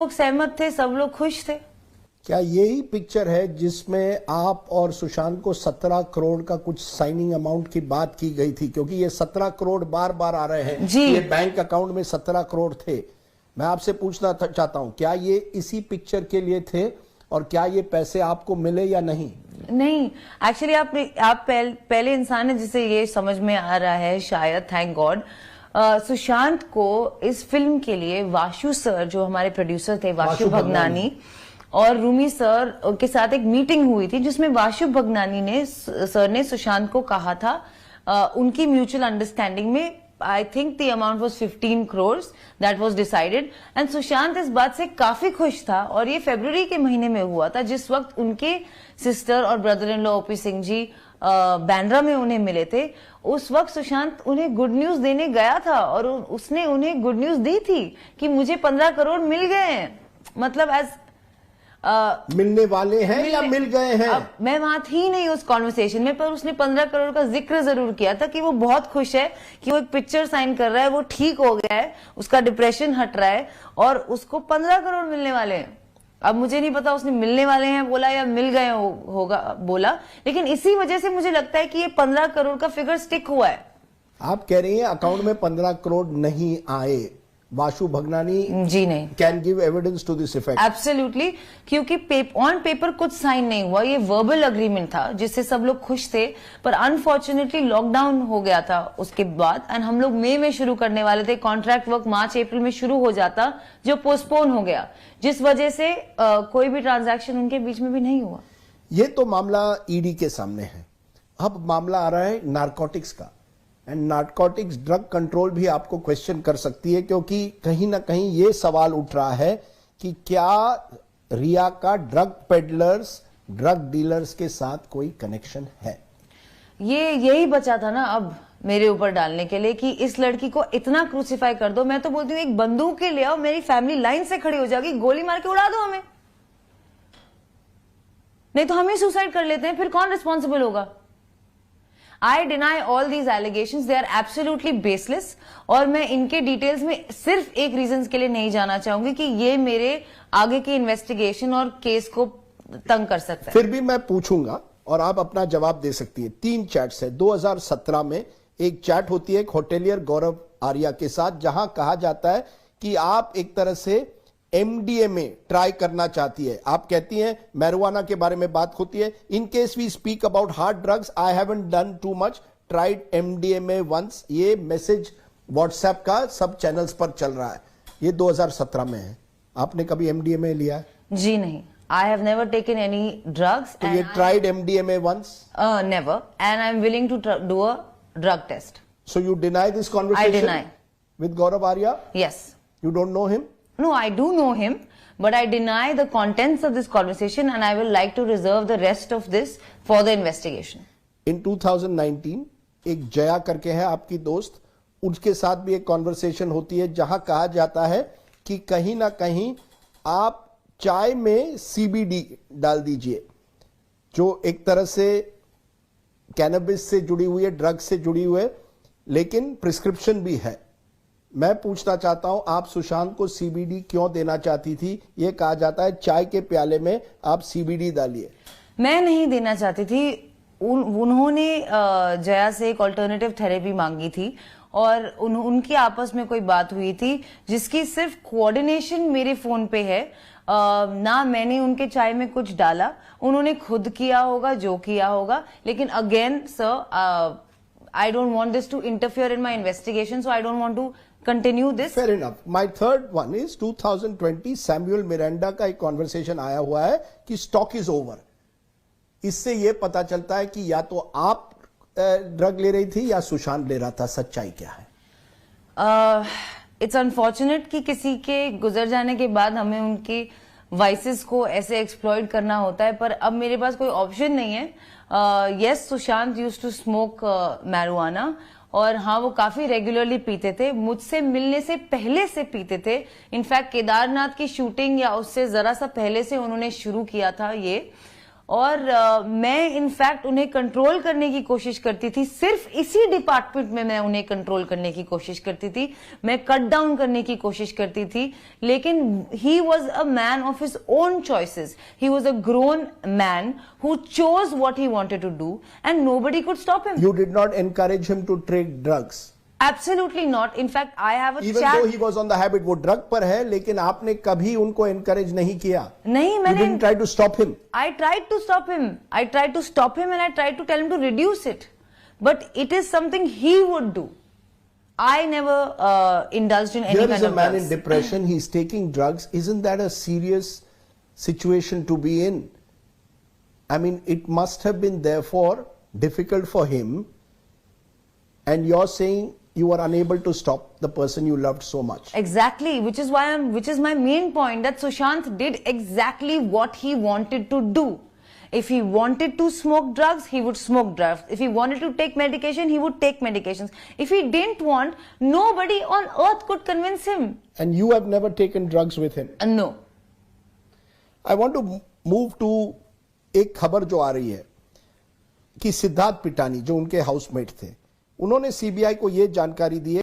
लोग सहमत थे, सब लोग खुश थे। क्या यही पिक्चर है जिसमें आप और सुशांत को 17 करोड़ का कुछ साइनिंग अमाउंट की बात की गई थी? क्योंकि ये 17 करोड़ बार बार आ रहे हैं जी। ये बैंक अकाउंट में 17 करोड़ थे। मैं आपसे पूछना चाहता हूं, क्या ये इसी पिक्चर के लिए थे और क्या ये पैसे आपको मिले या नहीं? नहीं, एक्चुअली आप पहले इंसान है जिसे ये समझ में आ रहा है, शायद, थैंक गॉड। सुशांत को इस फिल्म के लिए वाशु सर, जो हमारे प्रोड्यूसर थे, वाशु भगनानी, और रूमी सर के साथ एक मीटिंग हुई थी जिसमें वाशु भगनानी सर ने सुशांत को कहा था, उनकी म्यूचुअल अंडरस्टैंडिंग में I think the amount was 15 crores that was decided and Sushant इस बात से काफी खुश था। और ये फरवरी के महीने में हुआ था जिस वक्त उनके सिस्टर और brother in law OP Singh ji Bandra में उन्हें मिले थे। उस वक्त सुशांत उन्हें गुड न्यूज देने गया था और उसने उन्हें गुड न्यूज दी थी कि मुझे 15 करोड़ मिल गए हैं। मतलब एज मिलने वाले हैं या मिल गए हैं? मैं वहां थी नहीं उस कॉन्वर्सेशन में, पर उसने 15 करोड़ का जिक्र जरूर किया था कि वो बहुत खुश है कि वो एक पिक्चर साइन कर रहा है, वो ठीक हो गया है, उसका डिप्रेशन हट रहा है और उसको 15 करोड़ मिलने वाले हैं। अब मुझे नहीं पता उसने मिलने वाले हैं बोला या मिल गए होगा बोला, लेकिन इसी वजह से मुझे लगता है कि ये 15 करोड़ का फिगर स्टिक हुआ है। आप कह रही हैं अकाउंट में 15 करोड़ नहीं आए। वाशु भगनानी जी नहीं can give evidence to this effect. Absolutely, क्योंकि ऑन पेपर कुछ साइन नहीं हुआ, ये वर्बल अग्रीमेंट था जिससे सब लोग खुश थे। पर अनफॉर्चुनेटली लॉकडाउन हो गया था उसके बाद एंड हम लोग मई में शुरू करने वाले थे। कॉन्ट्रैक्ट वर्क मार्च अप्रैल में शुरू हो जाता जो पोस्टपोन हो गया, जिस वजह से कोई भी ट्रांजैक्शन उनके बीच में भी नहीं हुआ। ये तो मामला ईडी के सामने है। अब मामला आ रहा है नारकोटिक्स का एंड नारकोटिक्स ड्रग कंट्रोल भी आपको क्वेश्चन कर सकती है, क्योंकि कहीं ना कहीं ये सवाल उठ रहा है कि क्या रिया का ड्रग पेडलर्स, ड्रग डीलर्स के साथ कोई कनेक्शन है? ये यही बचा था ना अब मेरे ऊपर डालने के लिए कि इस लड़की को इतना क्रूसिफाई कर दो। मैं तो बोलती हूँ एक बंदूक के ले आओ, मेरी फैमिली लाइन से खड़ी हो जाएगी, गोली मार के उड़ा दो हमें, नहीं तो हम ही सुसाइड कर लेते हैं, फिर कौन रिस्पॉन्सिबल होगा? I deny all these allegations, they are absolutely baseless। और मैं इनके डिटेल्स में सिर्फ एक रीजन के लिए नहीं जाना चाहूंगी कि ये मेरे आगे की इन्वेस्टिगेशन और केस को तंग कर सकता है। फिर भी मैं पूछूंगा और आप अपना जवाब दे सकती हैं। 3 चैट्स है। 2017 में एक चैट होती है एक होटेलियर गौरव आर्या के साथ, जहां कहा जाता है कि आप एक तरह से एमडीएमए ट्राई करना चाहती है। आप कहती हैं मैरिजुआना के बारे में बात होती है। In case we speak about hard drugs, I haven't done too much, tried MDMA once. ये मैसेज व्हाट्सएप का सब चैनल्स पर चल रहा है। ये 2017 में है। आपने कभी एमडीएमए लिया है? जी नहीं, I have never taken any drugs. तो ये tried MDMA once? Never, and I am willing to do a drug test. So you deny this conversation? I deny. With Gaurav Arya? Yes. You don't know him? No, I do know him, but I deny the contents of this conversation and I will like to reserve the rest of this for the investigation. In 2019, एक जया करके है आपकी दोस्त, उसके साथ भी एक conversation होती है जहां कहा जाता है कि कहीं ना कहीं आप चाय में सीबीडी डाल दीजिए, जो एक तरह से कैनबिस से जुड़ी हुई है, ड्रग से जुड़ी हुई है, लेकिन प्रिस्क्रिप्शन भी है। मैं पूछना चाहता हूं आप सुशांत को सीबीडी क्यों देना चाहती थी? यह कहा जाता है चाय के प्याले में आप सीबीडी डालिए। मैं नहीं देना चाहती थी। उन्होंने जया से एक ऑल्टरनेटिव थेरेपी मांगी थी और उनकी आपस में कोई बात हुई थी जिसकी सिर्फ कोऑर्डिनेशन मेरे फोन पे है। ना मैंने उनके चाय में कुछ डाला, उन्होंने खुद किया होगा जो किया होगा। लेकिन again sir, I don't want this to interfere in my investigation, so I don't want to continue this. Fair enough. My third one is 2020 Samuel Miranda का एक कॉन्वर्सेशन आया हुआ है कि स्टॉक इज ओवर। इससे यह पता चलता है कि या तो आप ड्रग ले रही थी या सुशांत ले रहा था। सच्चाई क्या है? इट्स अनफॉर्चुनेट कि किसी के गुजर जाने के बाद हमें उनकी वाइसेस को ऐसे एक्सप्लॉइट करना होता है, पर अब मेरे पास कोई ऑप्शन नहीं है। Yes, Sushant used to smoke marijuana और हाँ, वो काफी रेगुलरली पीते थे। मुझसे मिलने से पहले से पीते थे। इनफैक्ट केदारनाथ की शूटिंग या उससे जरा सा पहले से उन्होंने शुरू किया था ये। और मैं इनफैक्ट उन्हें कंट्रोल करने की कोशिश करती थी, सिर्फ इसी डिपार्टमेंट में मैं उन्हें कंट्रोल करने की कोशिश करती थी, मैं कट डाउन करने की कोशिश करती थी, लेकिन he was a man of his own choices, he was a grown man who chose what he wanted to do and nobody could stop him. You did not encourage him to take drugs. Absolutely not. In fact, I have a Even chat. though he was on the habit, वो drug पर है, लेकिन आपने कभी उनको encourage नहीं किया. नहीं, You मैंने didn't try to stop him. I tried to stop him. I tried to stop him and I tried to tell him to reduce it. But it is something he would do. I never indulged in any Here kind is a of man drugs. in depression, he's taking drugs. Isn't that a serious situation to be in? I mean, it must have been therefore difficult for him, and you're saying you were unable to stop the person you loved so much. Exactly, which is my main point, that Sushant did exactly what he wanted to do. If he wanted to smoke drugs, he would smoke drugs. If he wanted to take medication, he would take medications. If he didn't want, nobody on earth could convince him. And you have never taken drugs with him. No. I want to move to एक खबर जो आ रही है कि सिद्धार्थ पिटानी जो उनके housemate थे, उन्होंने सीबीआई को यह जानकारी दी है